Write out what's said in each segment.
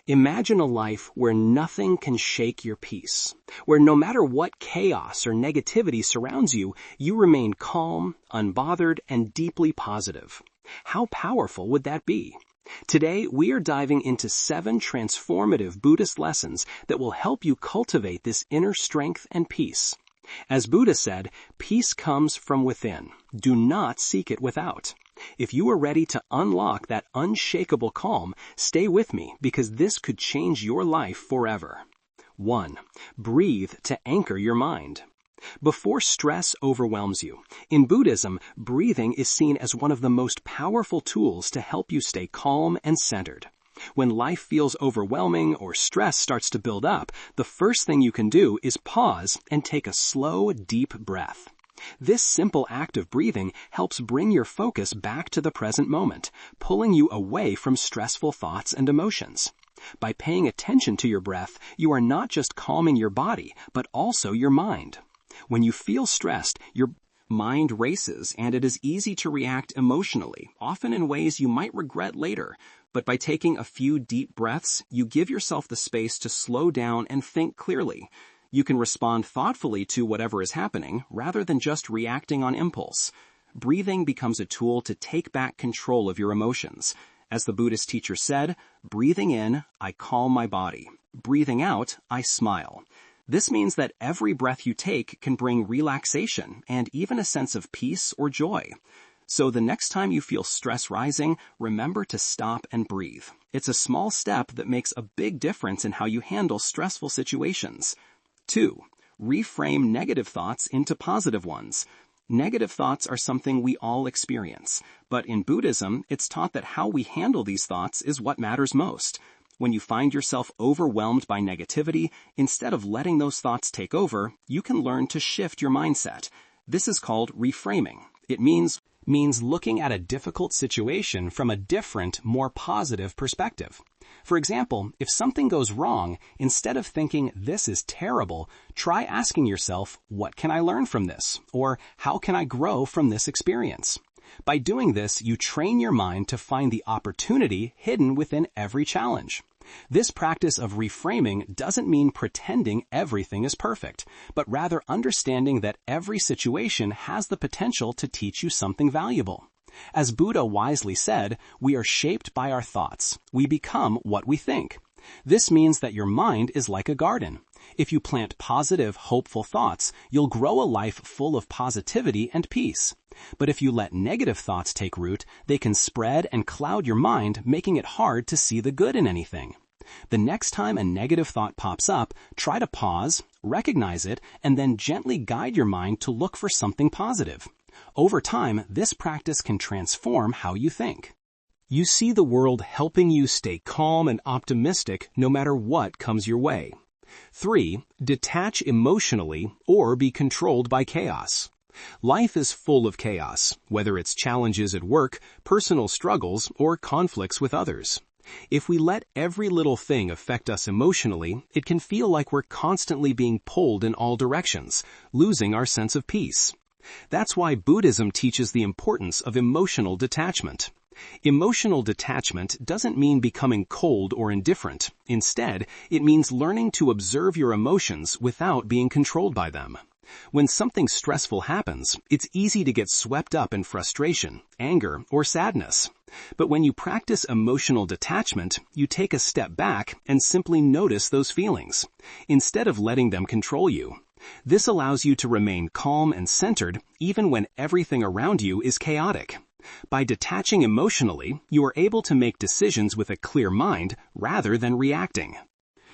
Imagine a life where nothing can shake your peace, where no matter what chaos or negativity surrounds you, you remain calm, unbothered, and deeply positive. How powerful would that be? Today, we are diving into 7 transformative Buddhist lessons that will help you cultivate this inner strength and peace. As Buddha said, peace comes from within. Do not seek it without. If you are ready to unlock that unshakable calm, stay with me because this could change your life forever. 1. Breathe to anchor your mind. Before stress overwhelms you, in Buddhism, breathing is seen as one of the most powerful tools to help you stay calm and centered. When life feels overwhelming or stress starts to build up, the first thing you can do is pause and take a slow, deep breath. This simple act of breathing helps bring your focus back to the present moment, pulling you away from stressful thoughts and emotions. By paying attention to your breath, you are not just calming your body, but also your mind. When you feel stressed, your mind races, and it is easy to react emotionally, often in ways you might regret later. But by taking a few deep breaths, you give yourself the space to slow down and think clearly. You can respond thoughtfully to whatever is happening, rather than just reacting on impulse. Breathing becomes a tool to take back control of your emotions. As the Buddhist teacher said, breathing in, I calm my body. Breathing out, I smile. This means that every breath you take can bring relaxation and even a sense of peace or joy. So the next time you feel stress rising, remember to stop and breathe. It's a small step that makes a big difference in how you handle stressful situations. 2. Reframe negative thoughts into positive ones. Negative thoughts are something we all experience, but in Buddhism, it's taught that how we handle these thoughts is what matters most. When you find yourself overwhelmed by negativity, instead of letting those thoughts take over, you can learn to shift your mindset. This is called reframing. It means looking at a difficult situation from a different, more positive perspective. For example, if something goes wrong, instead of thinking, this is terrible, try asking yourself, what can I learn from this? Or how can I grow from this experience? By doing this, you train your mind to find the opportunity hidden within every challenge. This practice of reframing doesn't mean pretending everything is perfect, but rather understanding that every situation has the potential to teach you something valuable. As Buddha wisely said, we are shaped by our thoughts. We become what we think. This means that your mind is like a garden. If you plant positive, hopeful thoughts, you'll grow a life full of positivity and peace. But if you let negative thoughts take root, they can spread and cloud your mind, making it hard to see the good in anything. The next time a negative thought pops up, try to pause, recognize it, and then gently guide your mind to look for something positive. Over time, this practice can transform how you think. You see the world helping you stay calm and optimistic no matter what comes your way. 3. Detach emotionally or be controlled by chaos. Life is full of chaos, whether it's challenges at work, personal struggles, or conflicts with others. If we let every little thing affect us emotionally, it can feel like we're constantly being pulled in all directions, losing our sense of peace. That's why Buddhism teaches the importance of emotional detachment. Emotional detachment doesn't mean becoming cold or indifferent. Instead, it means learning to observe your emotions without being controlled by them. When something stressful happens, it's easy to get swept up in frustration, anger, or sadness. But when you practice emotional detachment, you take a step back and simply notice those feelings, instead of letting them control you. This allows you to remain calm and centered even when everything around you is chaotic. By detaching emotionally, you are able to make decisions with a clear mind rather than reacting.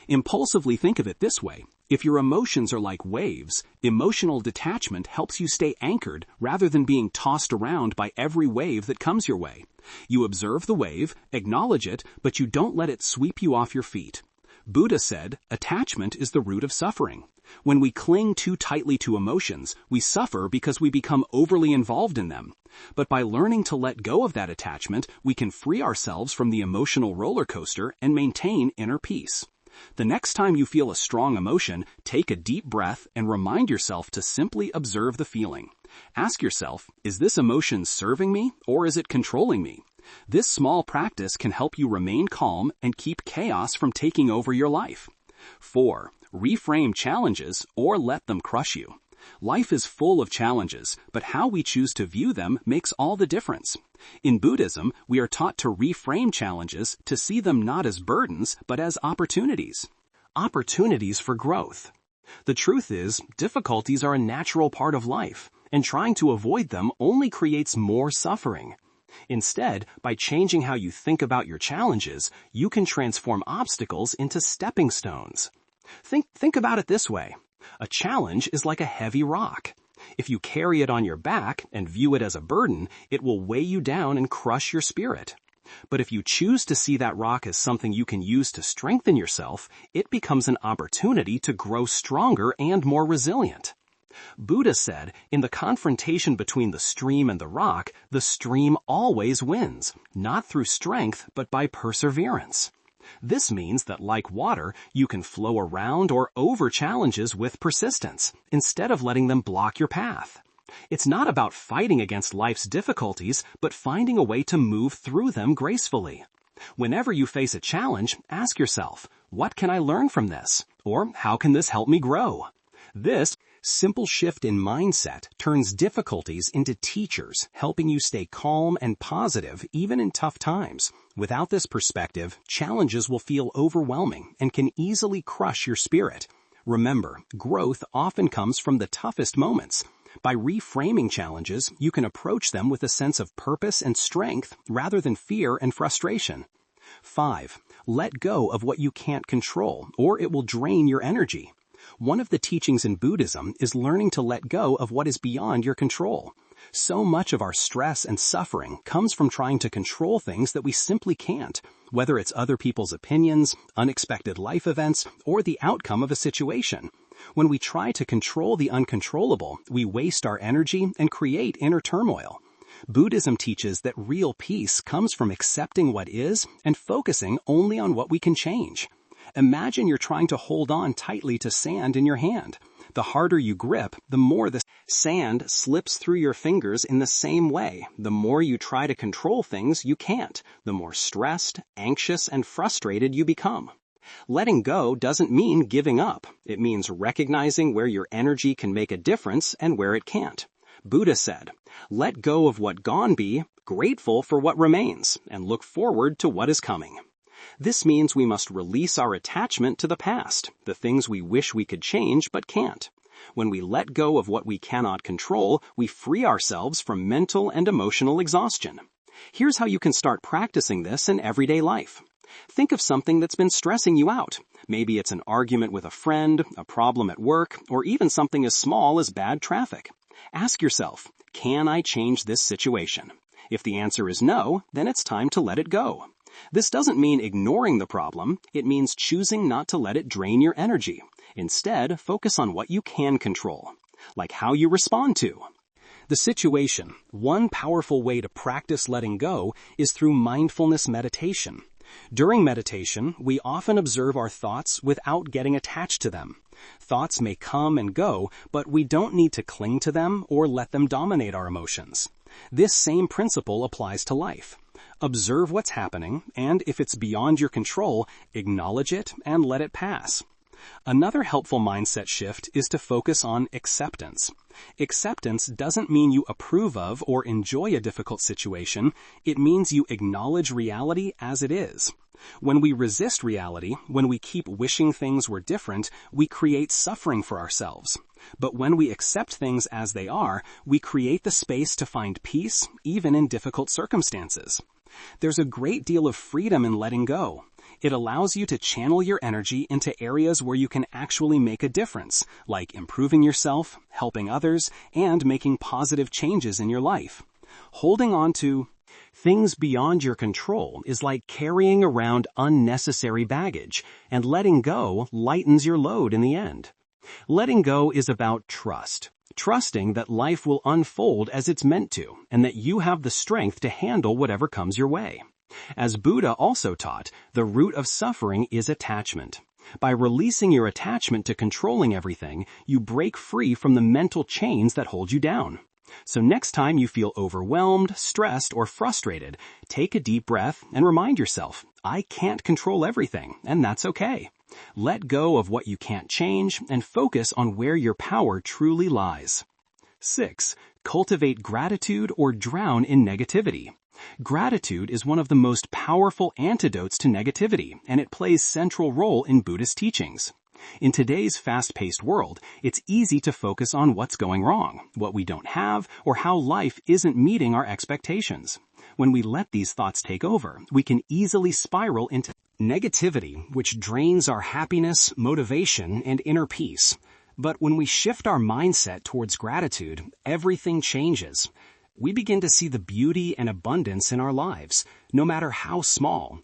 Impulsively think of it this way. If your emotions are like waves, emotional detachment helps you stay anchored rather than being tossed around by every wave that comes your way. You observe the wave, acknowledge it, but you don't let it sweep you off your feet. Buddha said, attachment is the root of suffering. When we cling too tightly to emotions, we suffer because we become overly involved in them. But by learning to let go of that attachment, we can free ourselves from the emotional roller coaster and maintain inner peace. The next time you feel a strong emotion, take a deep breath and remind yourself to simply observe the feeling. Ask yourself, is this emotion serving me or is it controlling me? This small practice can help you remain calm and keep chaos from taking over your life. 4. Reframe challenges or let them crush you. Life is full of challenges, but how we choose to view them makes all the difference. In Buddhism, we are taught to reframe challenges to see them not as burdens, but as opportunities. Opportunities for growth. The truth is, difficulties are a natural part of life, and trying to avoid them only creates more suffering. Instead, by changing how you think about your challenges, you can transform obstacles into stepping stones. Think about it this way. A challenge is like a heavy rock. If you carry it on your back and view it as a burden, it will weigh you down and crush your spirit. But if you choose to see that rock as something you can use to strengthen yourself, it becomes an opportunity to grow stronger and more resilient. Buddha said, in the confrontation between the stream and the rock, the stream always wins, not through strength, but by perseverance. This means that, like water, you can flow around or over challenges with persistence, instead of letting them block your path. It's not about fighting against life's difficulties, but finding a way to move through them gracefully. Whenever you face a challenge, ask yourself, what can I learn from this? Or how can this help me grow? This simple shift in mindset turns difficulties into teachers, helping you stay calm and positive even in tough times. Without this perspective, challenges will feel overwhelming and can easily crush your spirit. Remember, growth often comes from the toughest moments. By reframing challenges, you can approach them with a sense of purpose and strength rather than fear and frustration. 5. Let go of what you can't control, or it will drain your energy. One of the teachings in Buddhism is learning to let go of what is beyond your control. So much of our stress and suffering comes from trying to control things that we simply can't, whether it's other people's opinions, unexpected life events, or the outcome of a situation. When we try to control the uncontrollable, we waste our energy and create inner turmoil. Buddhism teaches that real peace comes from accepting what is and focusing only on what we can change. Imagine you're trying to hold on tightly to sand in your hand. The harder you grip, the more the sand slips through your fingers in the same way. The more you try to control things you can't, the more stressed, anxious, and frustrated you become. Letting go doesn't mean giving up. It means recognizing where your energy can make a difference and where it can't. Buddha said, "Let go of what gone be, grateful for what remains, and look forward to what is coming." This means we must release our attachment to the past, the things we wish we could change but can't. When we let go of what we cannot control, we free ourselves from mental and emotional exhaustion. Here's how you can start practicing this in everyday life. Think of something that's been stressing you out. Maybe it's an argument with a friend, a problem at work, or even something as small as bad traffic. Ask yourself, can I change this situation? If the answer is no, then it's time to let it go. This doesn't mean ignoring the problem. It means choosing not to let it drain your energy. Instead, focus on what you can control, like how you respond to the situation. One powerful way to practice letting go is through mindfulness meditation. During meditation, we often observe our thoughts without getting attached to them. Thoughts may come and go, but we don't need to cling to them or let them dominate our emotions. This same principle applies to life. Observe what's happening, and if it's beyond your control, acknowledge it and let it pass. Another helpful mindset shift is to focus on acceptance. Acceptance doesn't mean you approve of or enjoy a difficult situation. It means you acknowledge reality as it is. When we resist reality, when we keep wishing things were different, we create suffering for ourselves. But when we accept things as they are, we create the space to find peace, even in difficult circumstances. There's a great deal of freedom in letting go. It allows you to channel your energy into areas where you can actually make a difference, like improving yourself, helping others, and making positive changes in your life. Holding on to things beyond your control is like carrying around unnecessary baggage, and letting go lightens your load in the end. Letting go is about trust. Trusting that life will unfold as it's meant to, and that you have the strength to handle whatever comes your way. As Buddha also taught, the root of suffering is attachment. By releasing your attachment to controlling everything, you break free from the mental chains that hold you down. So next time you feel overwhelmed, stressed, or frustrated, take a deep breath and remind yourself, I can't control everything, and that's okay. Let go of what you can't change and focus on where your power truly lies. 6. Cultivate gratitude or drown in negativity. Gratitude is one of the most powerful antidotes to negativity, and it plays a central role in Buddhist teachings. In today's fast-paced world, it's easy to focus on what's going wrong, what we don't have, or how life isn't meeting our expectations. When we let these thoughts take over, we can easily spiral into negativity, which drains our happiness, motivation, and inner peace. But when we shift our mindset towards gratitude, everything changes. We begin to see the beauty and abundance in our lives, no matter how small.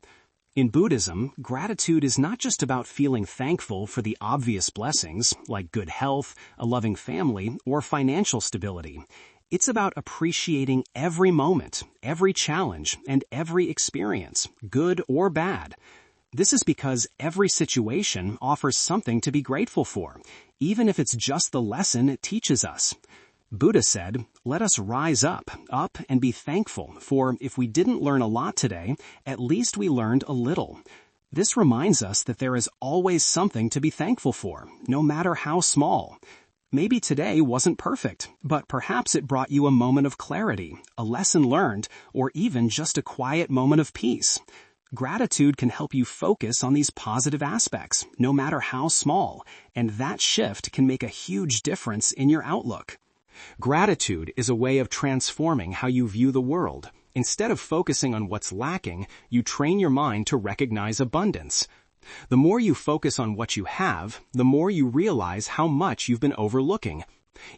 In Buddhism, gratitude is not just about feeling thankful for the obvious blessings, like good health, a loving family, or financial stability. It's about appreciating every moment, every challenge, and every experience, good or bad. This is because every situation offers something to be grateful for, even if it's just the lesson it teaches us. Buddha said, let us rise up and be thankful, for if we didn't learn a lot today, at least we learned a little. This reminds us that there is always something to be thankful for, no matter how small. Maybe today wasn't perfect, but perhaps it brought you a moment of clarity, a lesson learned, or even just a quiet moment of peace. Gratitude can help you focus on these positive aspects, no matter how small, and that shift can make a huge difference in your outlook. Gratitude is a way of transforming how you view the world. Instead of focusing on what's lacking, you train your mind to recognize abundance. The more you focus on what you have, the more you realize how much you've been overlooking.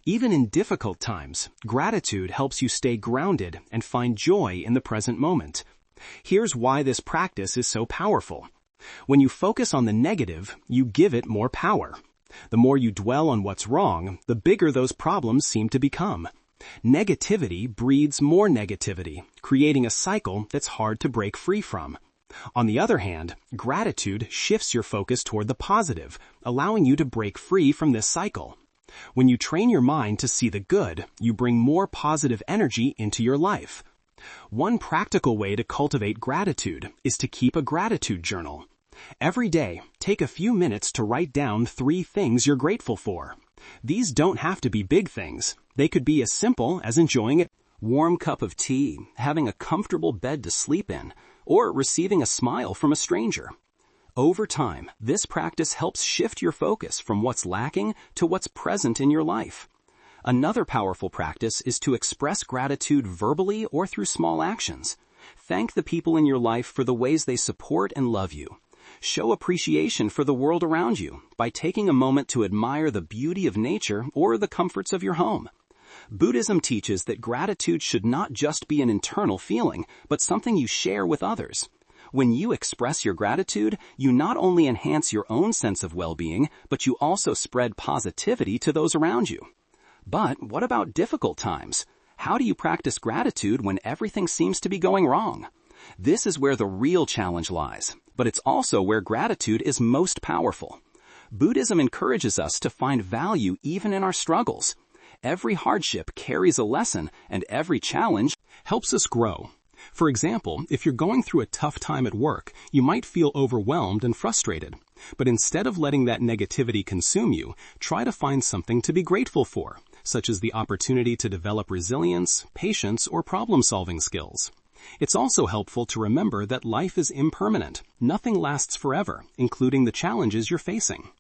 Even in difficult times, gratitude helps you stay grounded and find joy in the present moment. Here's why this practice is so powerful. When you focus on the negative, you give it more power. The more you dwell on what's wrong, the bigger those problems seem to become. Negativity breeds more negativity, creating a cycle that's hard to break free from. On the other hand, gratitude shifts your focus toward the positive, allowing you to break free from this cycle. When you train your mind to see the good, you bring more positive energy into your life. One practical way to cultivate gratitude is to keep a gratitude journal. Every day, take a few minutes to write down 3 things you're grateful for. These don't have to be big things. They could be as simple as enjoying a warm cup of tea, having a comfortable bed to sleep in, or receiving a smile from a stranger. Over time, this practice helps shift your focus from what's lacking to what's present in your life. Another powerful practice is to express gratitude verbally or through small actions. Thank the people in your life for the ways they support and love you. Show appreciation for the world around you by taking a moment to admire the beauty of nature or the comforts of your home. Buddhism teaches that gratitude should not just be an internal feeling, but something you share with others. When you express your gratitude, you not only enhance your own sense of well-being, but you also spread positivity to those around you. But what about difficult times? How do you practice gratitude when everything seems to be going wrong? This is where the real challenge lies, but it's also where gratitude is most powerful. Buddhism encourages us to find value even in our struggles. Every hardship carries a lesson, and every challenge helps us grow. For example, if you're going through a tough time at work, you might feel overwhelmed and frustrated. But instead of letting that negativity consume you, try to find something to be grateful for, such as the opportunity to develop resilience, patience, or problem-solving skills. It's also helpful to remember that life is impermanent. Nothing lasts forever, including the challenges you're facing.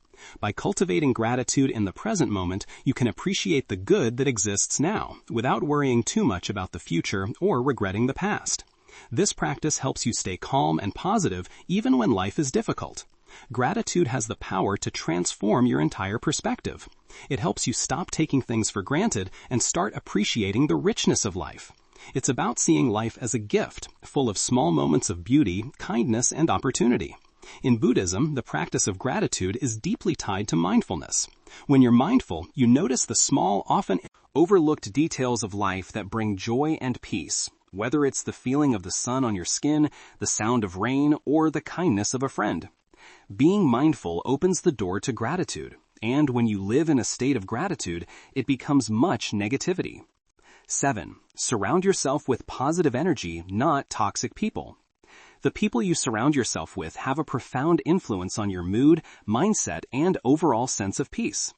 By cultivating gratitude in the present moment, you can appreciate the good that exists now, without worrying too much about the future or regretting the past. This practice helps you stay calm and positive even when life is difficult. Gratitude has the power to transform your entire perspective. It helps you stop taking things for granted and start appreciating the richness of life. It's about seeing life as a gift, full of small moments of beauty, kindness, and opportunity. In Buddhism, the practice of gratitude is deeply tied to mindfulness. When you're mindful, you notice the small, often overlooked details of life that bring joy and peace, whether it's the feeling of the sun on your skin, the sound of rain, or the kindness of a friend. Being mindful opens the door to gratitude, and when you live in a state of gratitude, it becomes much negativity. 7. Surround yourself with positive energy, not toxic people. The people you surround yourself with have a profound influence on your mood, mindset, and overall sense of peace.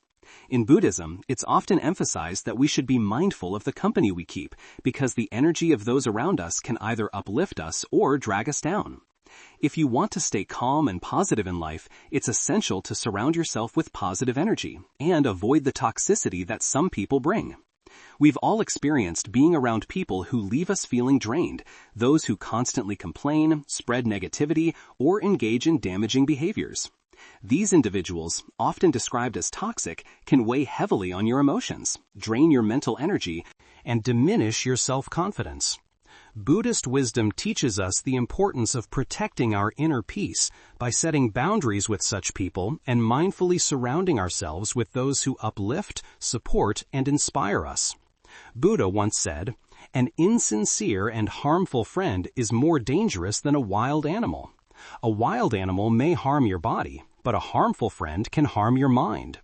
In Buddhism, it's often emphasized that we should be mindful of the company we keep, because the energy of those around us can either uplift us or drag us down. If you want to stay calm and positive in life, it's essential to surround yourself with positive energy and avoid the toxicity that some people bring. We've all experienced being around people who leave us feeling drained, those who constantly complain, spread negativity, or engage in damaging behaviors. These individuals, often described as toxic, can weigh heavily on your emotions, drain your mental energy, and diminish your self-confidence. Buddhist wisdom teaches us the importance of protecting our inner peace by setting boundaries with such people and mindfully surrounding ourselves with those who uplift, support, and inspire us. Buddha once said, "An insincere and harmful friend is more dangerous than a wild animal. A wild animal may harm your body, but a harmful friend can harm your mind."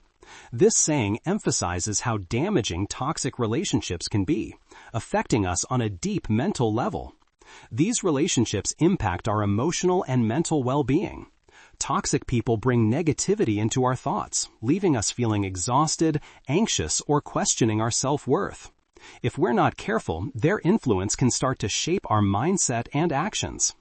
This saying emphasizes how damaging toxic relationships can be, affecting us on a deep mental level. These relationships impact our emotional and mental well-being. Toxic people bring negativity into our thoughts, leaving us feeling exhausted, anxious, or questioning our self-worth. If we're not careful, their influence can start to shape our mindset and actions.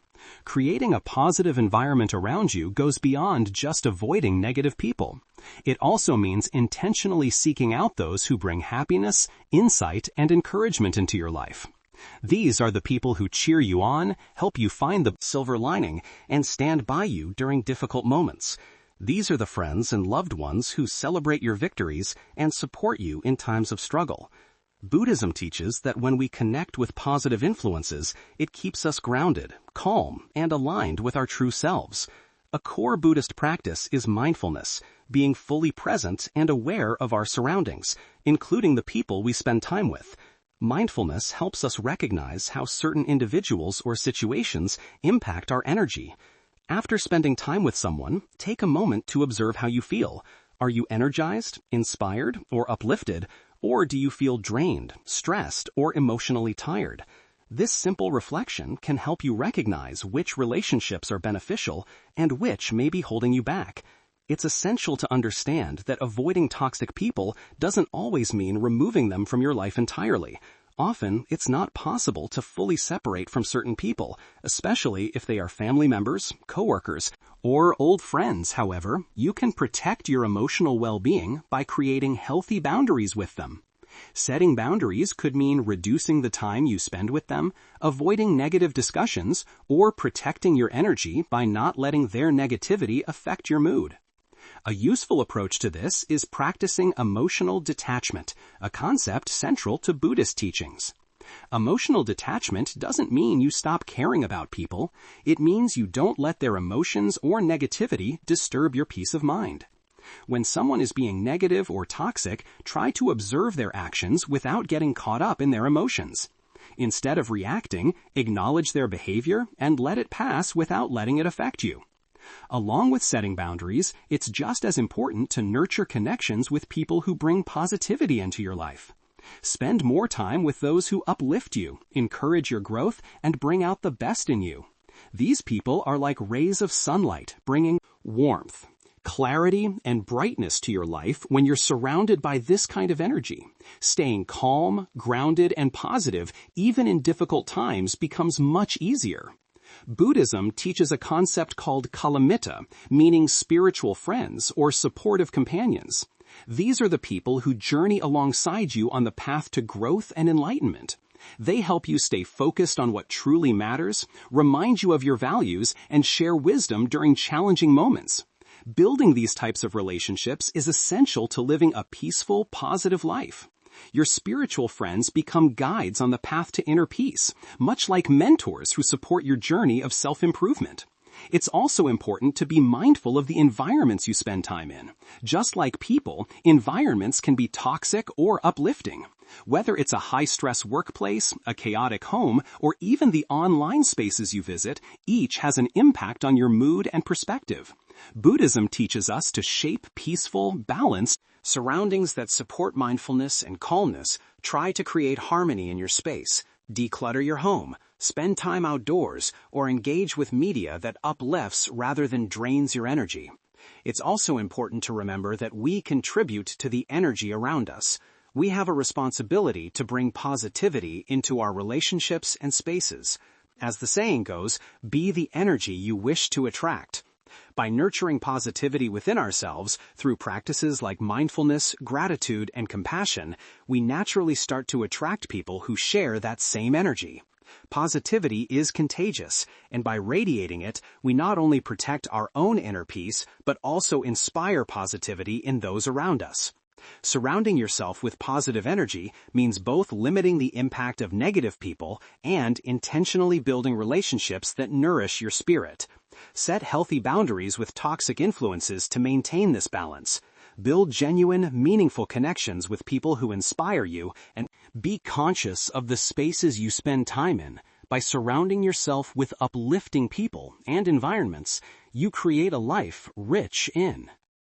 Creating a positive environment around you goes beyond just avoiding negative people. It also means intentionally seeking out those who bring happiness, insight, and encouragement into your life. These are the people who cheer you on, help you find the silver lining, and stand by you during difficult moments. These are the friends and loved ones who celebrate your victories and support you in times of struggle. Buddhism teaches that when we connect with positive influences, it keeps us grounded, calm, and aligned with our true selves. A core Buddhist practice is mindfulness, being fully present and aware of our surroundings, including the people we spend time with. Mindfulness helps us recognize how certain individuals or situations impact our energy. After spending time with someone, take a moment to observe how you feel. Are you energized, inspired, or uplifted? Or do you feel drained, stressed, or emotionally tired? This simple reflection can help you recognize which relationships are beneficial and which may be holding you back. It's essential to understand that avoiding toxic people doesn't always mean removing them from your life entirely. Often, it's not possible to fully separate from certain people, especially if they are family members, coworkers, or old friends. However, you can protect your emotional well-being by creating healthy boundaries with them. Setting boundaries could mean reducing the time you spend with them, avoiding negative discussions, or protecting your energy by not letting their negativity affect your mood. A useful approach to this is practicing emotional detachment, a concept central to Buddhist teachings. Emotional detachment doesn't mean you stop caring about people. It means you don't let their emotions or negativity disturb your peace of mind. When someone is being negative or toxic, try to observe their actions without getting caught up in their emotions. Instead of reacting, acknowledge their behavior and let it pass without letting it affect you. Along with setting boundaries, it's just as important to nurture connections with people who bring positivity into your life. Spend more time with those who uplift you, encourage your growth, and bring out the best in you. These people are like rays of sunlight, bringing warmth, clarity, and brightness to your life when you're surrounded by this kind of energy. Staying calm, grounded, and positive, even in difficult times, becomes much easier. Buddhism teaches a concept called kalamitta, meaning spiritual friends or supportive companions. These are the people who journey alongside you on the path to growth and enlightenment. They help you stay focused on what truly matters, remind you of your values, and share wisdom during challenging moments. Building these types of relationships is essential to living a peaceful, positive life. Your spiritual friends become guides on the path to inner peace, much like mentors who support your journey of self-improvement. It's also important to be mindful of the environments you spend time in. Just like people, environments can be toxic or uplifting. Whether it's a high-stress workplace, a chaotic home, or even the online spaces you visit, each has an impact on your mood and perspective. Buddhism teaches us to shape peaceful, balanced surroundings that support mindfulness and calmness, Try to create harmony in your space, declutter your home, spend time outdoors, or engage with media that uplifts rather than drains your energy. It's also important to remember that we contribute to the energy around us. We have a responsibility to bring positivity into our relationships and spaces. As the saying goes, be the energy you wish to attract. By nurturing positivity within ourselves through practices like mindfulness, gratitude, and compassion, we naturally start to attract people who share that same energy. Positivity is contagious, and by radiating it, we not only protect our own inner peace, but also inspire positivity in those around us. Surrounding yourself with positive energy means both limiting the impact of negative people and intentionally building relationships that nourish your spirit. Set healthy boundaries with toxic influences to maintain this balance. Build genuine, meaningful connections with people who inspire you, and be conscious of the spaces you spend time in. By surrounding yourself with uplifting people and environments, you create a life rich in